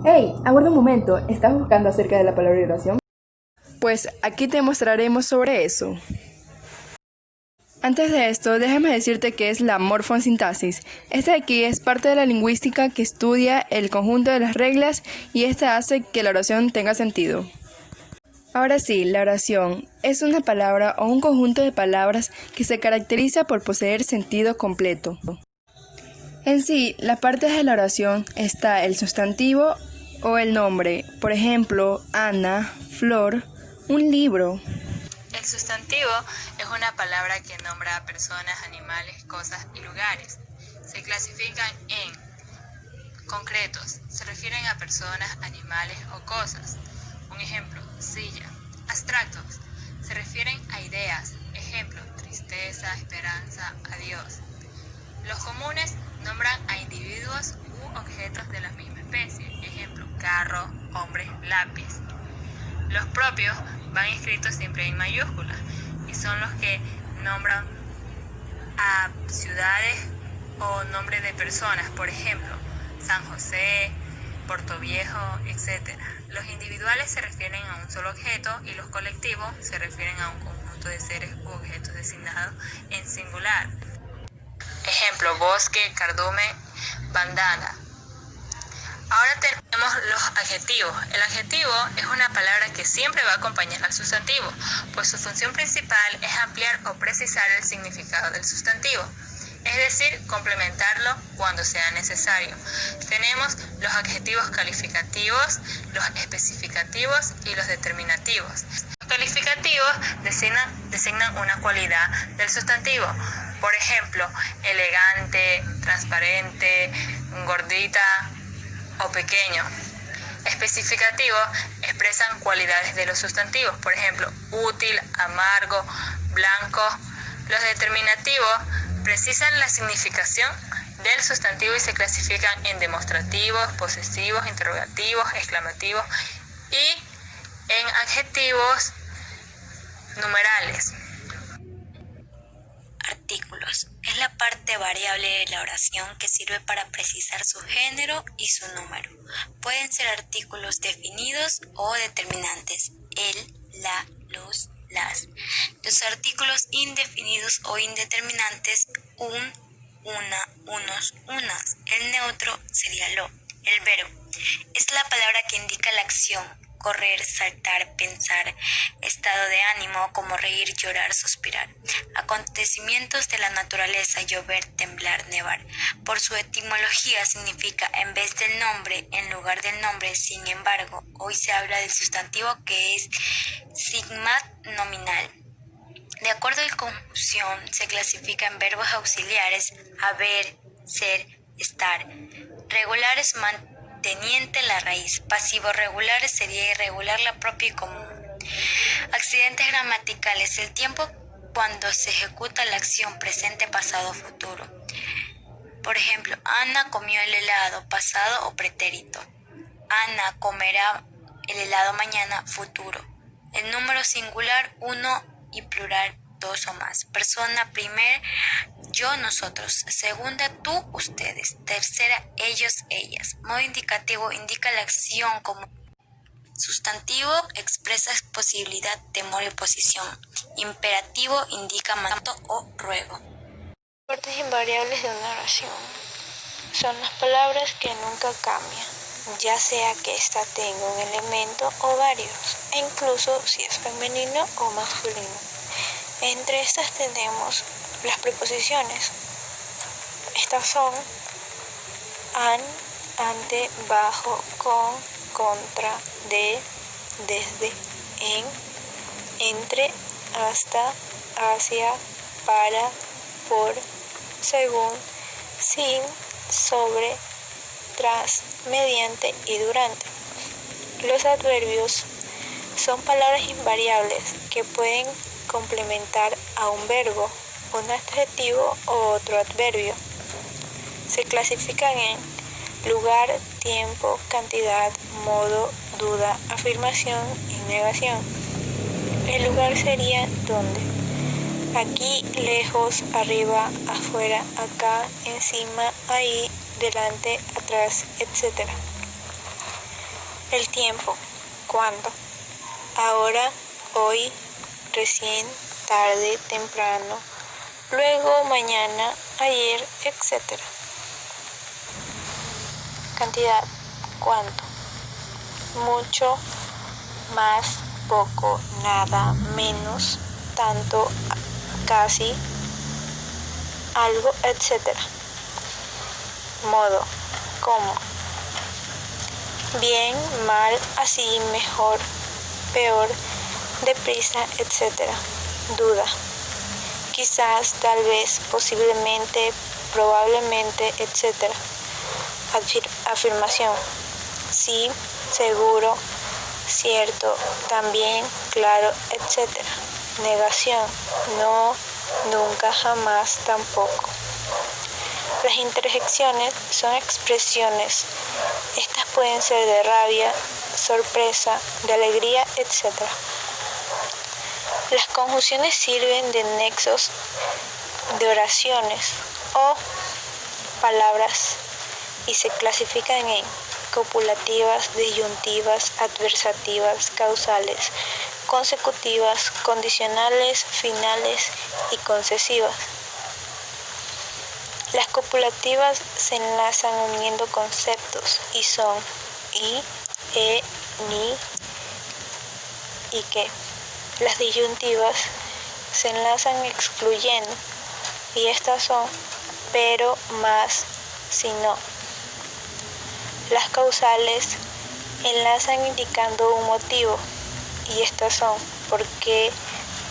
Hey, aguarda un momento, ¿estás buscando acerca de la palabra oración? Pues aquí te mostraremos sobre eso. Antes de esto, déjame decirte qué es la morfosintaxis. Esta de aquí es parte de la lingüística que estudia el conjunto de las reglas y esta hace que la oración tenga sentido. Ahora sí, la oración es una palabra o un conjunto de palabras que se caracteriza por poseer sentido completo. En sí, las partes de la oración está el sustantivo o el nombre, por ejemplo, Ana, Flor, un libro. El sustantivo es una palabra que nombra a personas, animales, cosas y lugares. Se clasifican en concretos, se refieren a personas, animales o cosas. Un ejemplo, silla. Abstractos, se refieren a ideas. Ejemplo, tristeza, esperanza, adiós. Los comunes nombran a individuos u objetos de la misma especie. Ejemplo, carro, hombre, lápiz. Los propios van escritos siempre en mayúsculas y son los que nombran a ciudades o nombres de personas, por ejemplo, San José, Puerto Viejo, etc. Los individuales se refieren a un solo objeto y los colectivos se refieren a un conjunto de seres u objetos designados en singular. Ejemplo, bosque, cardumen, bandana. Ahora tenemos los adjetivos. El adjetivo es una palabra que siempre va a acompañar al sustantivo, pues su función principal es ampliar o precisar el significado del sustantivo, es decir, complementarlo cuando sea necesario. Tenemos los adjetivos calificativos, los especificativos y los determinativos. Los calificativos designan una cualidad del sustantivo, por ejemplo, elegante, transparente, gordita o pequeño. Especificativos expresan cualidades de los sustantivos, por ejemplo, útil, amargo, blanco. Los determinativos precisan la significación del sustantivo y se clasifican en demostrativos, posesivos, interrogativos, exclamativos y en adjetivos numerales. Artículos. Es la parte variable de la oración que sirve para precisar su género y su número. Pueden ser artículos definidos o determinantes. El, la, los, las. Los artículos indefinidos o indeterminantes, un, una, unos, unas. El neutro sería lo. El verbo es la palabra que indica la acción. Correr, saltar, pensar, estado de ánimo como reír, llorar, suspirar. Acontecimientos de la naturaleza, llover, temblar, nevar. Por su etimología significa en vez del nombre, en lugar del nombre. Sin embargo, hoy se habla del sustantivo que es sigma nominal. De acuerdo a la conjunción, se clasifica en verbos auxiliares: haber, ser, estar. Regulares teniente la raíz. Pasivo regulares sería irregular la propia y común. Accidentes gramaticales: el tiempo cuando se ejecuta la acción presente, pasado, futuro. Por ejemplo, Ana comió el helado, pasado o pretérito. Ana comerá el helado mañana, futuro. El número singular, uno, y plural, dos o más. Persona, primer, yo, nosotros. Segunda, tú, ustedes. Tercera, ellos, ellas. Modo indicativo indica la acción como sustantivo, expresa posibilidad, temor y posición. Imperativo indica mandato o ruego. Partes invariables de una oración son las palabras que nunca cambian, ya sea que ésta tenga un elemento o varios, e incluso si es femenino o masculino. Entre estas tenemos las preposiciones. Estas son an, ante, bajo, con, contra, de, desde, en, entre, hasta, hacia, para, por, según, sin, sobre, tras, mediante y durante. Los adverbios son palabras invariables que pueden complementar a un verbo, un adjetivo o otro adverbio. Se clasifican en lugar, tiempo, cantidad, modo, duda, afirmación y negación. El lugar sería donde. Aquí, lejos, arriba, afuera, acá, encima, ahí, delante, atrás, etc. El tiempo. ¿Cuándo? Ahora, hoy, recién, tarde, temprano, luego, mañana, ayer, etc. Cantidad. ¿Cuánto? Mucho, más, poco, nada, menos, tanto, casi, algo, etc. Modo. ¿Cómo? Bien, mal, así, mejor, peor, deprisa, etc. Duda. Quizás, tal vez, posiblemente, probablemente, etc. Afirmación. Sí, seguro, cierto, también, claro, etc. Negación. No, nunca, jamás, tampoco. Las interjecciones son expresiones. Estas pueden ser de rabia, sorpresa, de alegría, etc. Las conjunciones sirven de nexos de oraciones o palabras y se clasifican en copulativas, disyuntivas, adversativas, causales, consecutivas, condicionales, finales y concesivas. Las copulativas se enlazan uniendo conceptos y son y, ni y que. Las disyuntivas se enlazan excluyendo y estas son pero, más, si no. Las causales enlazan indicando un motivo y estas son por qué,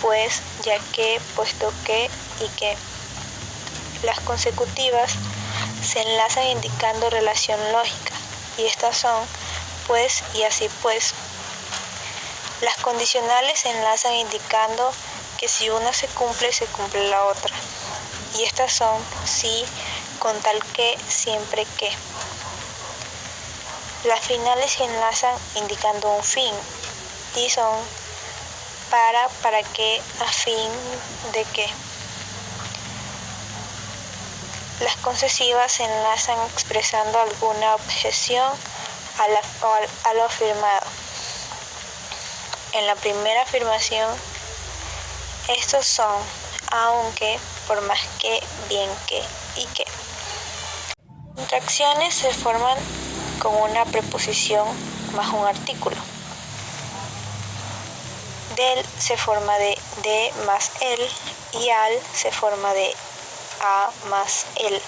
pues, ya que, puesto que y que. Las consecutivas se enlazan indicando relación lógica y estas son pues y así pues. Las condicionales se enlazan indicando que si una se cumple la otra y estas son si, con tal que, siempre que. Las finales se enlazan indicando un fin y son para qué, a fin de qué. Las concesivas se enlazan expresando alguna objeción a lo afirmado. En la primera afirmación, estos son aunque, por más que, bien que y que. Contracciones se forman con una preposición más un artículo. Del se forma de más el y al se forma de a más el.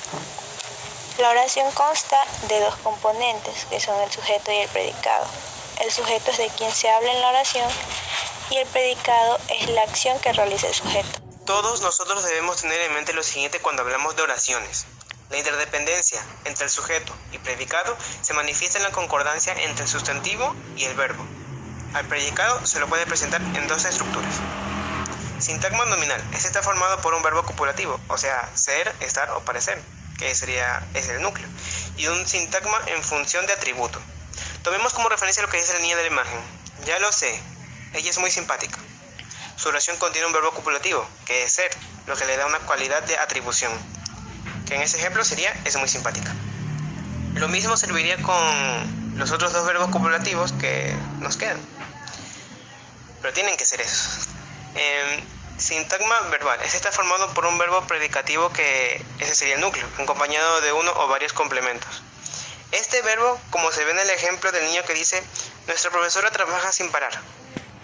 La oración consta de dos componentes, que son el sujeto y el predicado. El sujeto es de quien se habla en la oración y el predicado es la acción que realiza el sujeto. Todos nosotros debemos tener en mente lo siguiente cuando hablamos de oraciones. La interdependencia entre el sujeto y predicado se manifiesta en la concordancia entre el sustantivo y el verbo. Al predicado se lo puede presentar en dos estructuras. Sintagma nominal. Este está formado por un verbo copulativo, o sea, ser, estar o parecer, que es el núcleo, y un sintagma en función de atributo. Tomemos como referencia lo que dice la niña de la imagen. Ya lo sé, ella es muy simpática. Su oración contiene un verbo copulativo, que es ser, lo que le da una cualidad de atribución, que en ese ejemplo sería es muy simpática. Lo mismo serviría con los otros dos verbos copulativos que nos quedan, pero tienen que ser esos. Sintagma verbal. Este está formado por un verbo predicativo que ese sería el núcleo, acompañado de uno o varios complementos. Este verbo, como se ve en el ejemplo del niño que dice, nuestra profesora trabaja sin parar.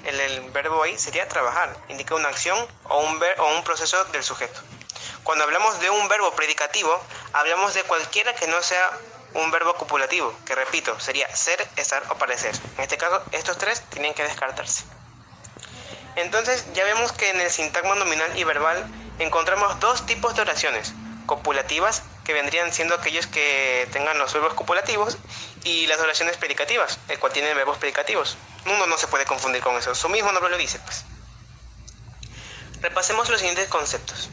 El verbo ahí sería trabajar, indica una acción o un proceso del sujeto. Cuando hablamos de un verbo predicativo, hablamos de cualquiera que no sea un verbo copulativo, que repito, sería ser, estar o parecer. En este caso, estos tres tienen que descartarse. Entonces, ya vemos que en el sintagma nominal y verbal encontramos dos tipos de oraciones, copulativas, que vendrían siendo aquellos que tengan los verbos copulativos, y las oraciones predicativas, el cual tiene verbos predicativos. Uno no se puede confundir con eso, su mismo nombre lo dice, pues. Repasemos los siguientes conceptos.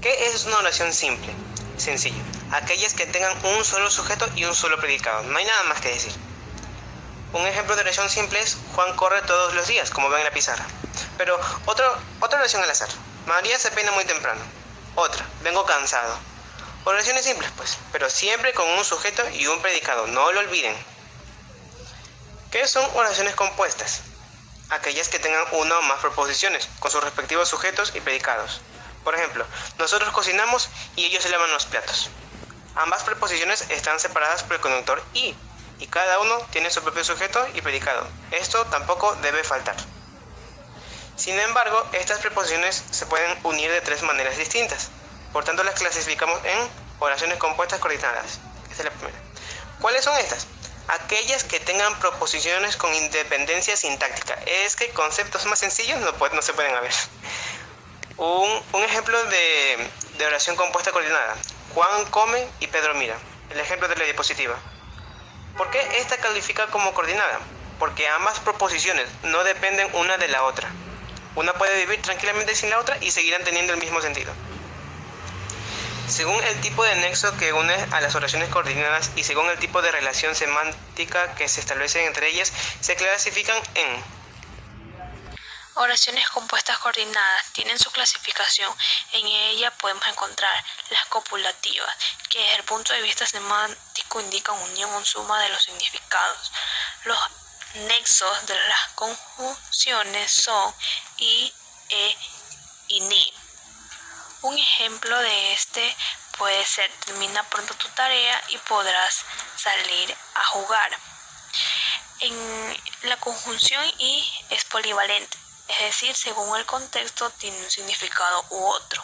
¿Qué es una oración simple? Sencillo. Aquellas que tengan un solo sujeto y un solo predicado. No hay nada más que decir. Un ejemplo de oración simple es Juan corre todos los días, como ven en la pizarra. Pero otra oración al azar. María se peina muy temprano. Otra, vengo cansado. Oraciones simples, pues, pero siempre con un sujeto y un predicado, no lo olviden. ¿Qué son oraciones compuestas? Aquellas que tengan una o más preposiciones, con sus respectivos sujetos y predicados. Por ejemplo, nosotros cocinamos y ellos se lavan los platos. Ambas preposiciones están separadas por el conductor y cada uno tiene su propio sujeto y predicado. Esto tampoco debe faltar. Sin embargo, estas preposiciones se pueden unir de 3 maneras distintas. Por tanto, las clasificamos en oraciones compuestas coordinadas. Esta es la primera. ¿Cuáles son estas? Aquellas que tengan proposiciones con independencia sintáctica. Es que conceptos más sencillos no se pueden haber. Un ejemplo de oración compuesta coordinada. Juan come y Pedro mira. El ejemplo de la diapositiva. ¿Por qué esta califica como coordinada? Porque ambas proposiciones no dependen una de la otra. Una puede vivir tranquilamente sin la otra y seguirán teniendo el mismo sentido. Según el tipo de nexo que une a las oraciones coordinadas y según el tipo de relación semántica que se establece entre ellas, se clasifican en oraciones compuestas coordinadas. Tienen su clasificación. En ella podemos encontrar las copulativas, que desde el punto de vista semántico indican unión o suma de los significados. Los nexos de las conjunciones son y, y ni. Un ejemplo de este puede ser: termina pronto tu tarea y podrás salir a jugar. En la conjunción y es polivalente, es decir, según el contexto tiene un significado u otro.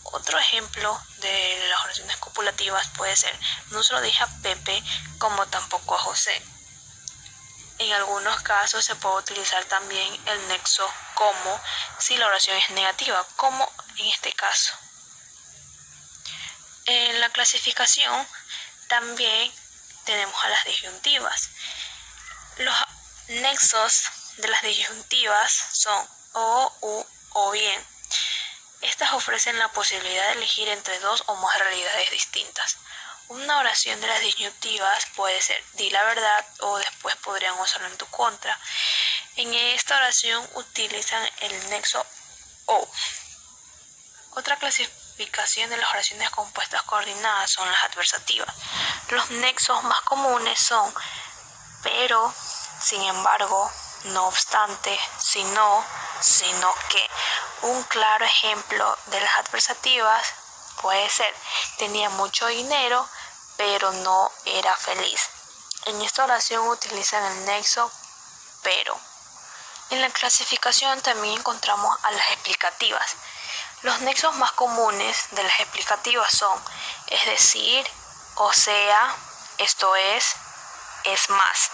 Otro ejemplo de las oraciones copulativas puede ser: no se lo dije a Pepe como tampoco a José. En algunos casos se puede utilizar también el nexo como si la oración es negativa, como en este caso. En la clasificación también tenemos a las disyuntivas. Los nexos de las disyuntivas son o, u o bien. Estas ofrecen la posibilidad de elegir entre 2 o más realidades distintas. Una oración de las disyuntivas puede ser: di la verdad, o después podrían usarlo en tu contra. En esta oración utilizan el nexo o. Otra clasificación de las oraciones compuestas coordinadas son las adversativas. Los nexos más comunes son pero, sin embargo, no obstante, si no, sino que. Un claro ejemplo de las adversativas puede ser: tenía mucho dinero, pero no era feliz. En esta oración utilizan el nexo pero. En la clasificación también encontramos a las explicativas. Los nexos más comunes de las explicativas son: es decir, o sea, esto es más.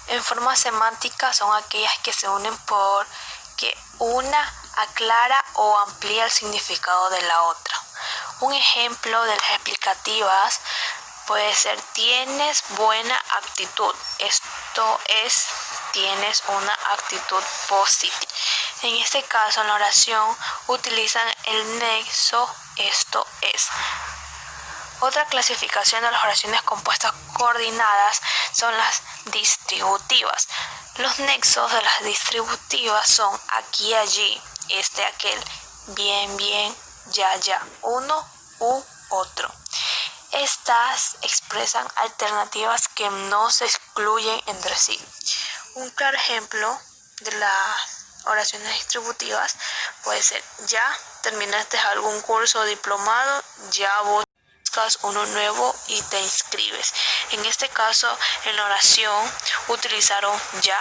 En forma semántica son aquellas que se unen porque una aclara o amplía el significado de la otra. Un ejemplo de las explicativas puede ser: tienes buena actitud. Esto es, tienes una actitud positiva. En este caso, en la oración utilizan el nexo esto es. Otra clasificación de las oraciones compuestas coordinadas son las distributivas. Los nexos de las distributivas son aquí y allí, este, aquel, bien, bien, ya, ya, uno u otro. Estas expresan alternativas que no se excluyen entre sí. Un claro ejemplo de las oraciones distributivas puede ser: ya terminaste algún curso o diplomado, ya buscas uno nuevo y te inscribes. En este caso, en la oración utilizaron ya.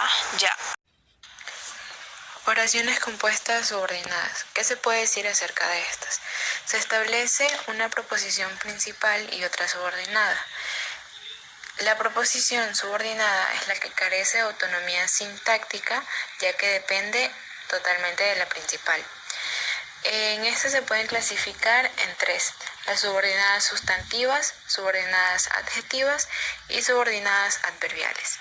Oraciones compuestas subordinadas. ¿Qué se puede decir acerca de estas? Se establece una proposición principal y otra subordinada. La proposición subordinada es la que carece de autonomía sintáctica, ya que depende totalmente de la principal. En esta se pueden clasificar en 3: las subordinadas sustantivas, subordinadas adjetivas y subordinadas adverbiales.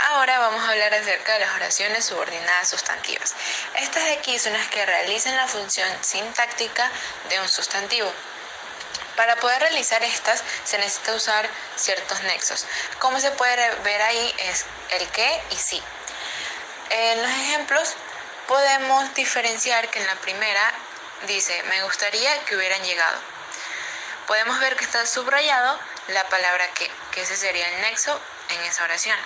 Ahora vamos a hablar acerca de las oraciones subordinadas sustantivas. Estas de aquí son las que realizan la función sintáctica de un sustantivo. Para poder realizar estas se necesita usar ciertos nexos. Como se puede ver ahí es el que y sí. En los ejemplos podemos diferenciar que en la primera dice: me gustaría que hubieran llegado. Podemos ver que está subrayado la palabra que ese sería el nexo en esa oración.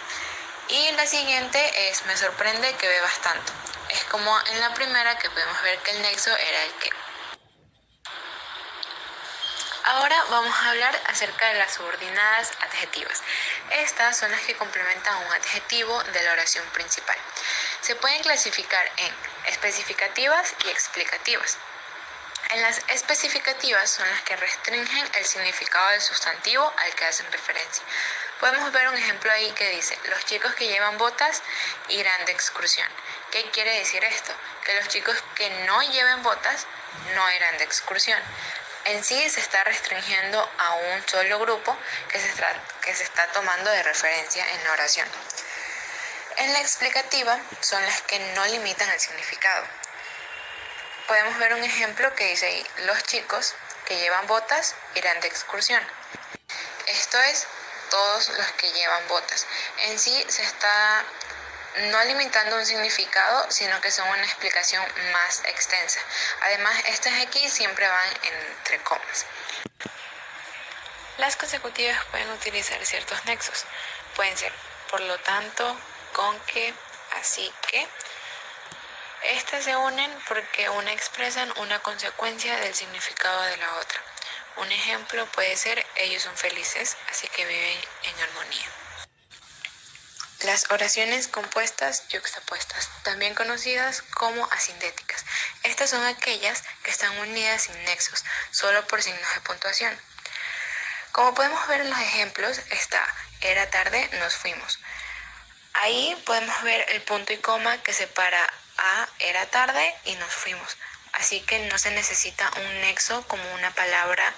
Y la siguiente es: me sorprende que bebas tanto. Es como en la primera, que podemos ver que el nexo era el que. Ahora vamos a hablar acerca de las subordinadas adjetivas. Estas son las que complementan un adjetivo de la oración principal. Se pueden clasificar en especificativas y explicativas. En las especificativas son las que restringen el significado del sustantivo al que hacen referencia. Podemos ver un ejemplo ahí que dice: los chicos que llevan botas irán de excursión. ¿Qué quiere decir esto? Que los chicos que no lleven botas no irán de excursión. En sí se está restringiendo a un solo grupo que se está tomando de referencia en la oración. En la explicativa son las que no limitan el significado. Podemos ver un ejemplo que dice ahí: los chicos que llevan botas irán de excursión. Esto es, todos los que llevan botas. En sí se está no limitando un significado, sino que son una explicación más extensa. Además, estas aquí siempre van entre comas. Las consecutivas pueden utilizar ciertos nexos. Pueden ser por lo tanto, con que, así que. Estas se unen porque una expresan una consecuencia del significado de la otra. Un ejemplo puede ser: ellos son felices, así que viven en armonía. Las oraciones compuestas yuxtapuestas, también conocidas como asindéticas. Estas son aquellas que están unidas sin nexos, solo por signos de puntuación. Como podemos ver en los ejemplos, está: era tarde, nos fuimos. Ahí podemos ver el punto y coma que separa a era tarde y nos fuimos. Así que no se necesita un nexo como una palabra,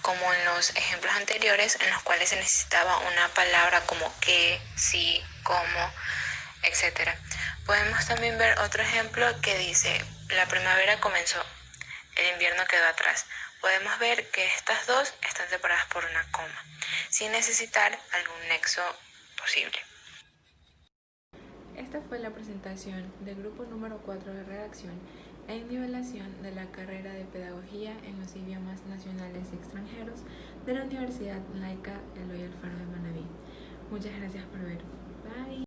como en los ejemplos anteriores, en los cuales se necesitaba una palabra como que, sí, como, etc. Podemos también ver otro ejemplo que dice: la primavera comenzó, el invierno quedó atrás. Podemos ver que estas dos están separadas por una coma, sin necesitar algún nexo posible. Esta fue la presentación del grupo número 4 de redacción en nivelación de la carrera de Pedagogía en los idiomas nacionales y extranjeros de la Universidad Laica Eloy Alfaro de Manabí. Muchas gracias por ver. Bye.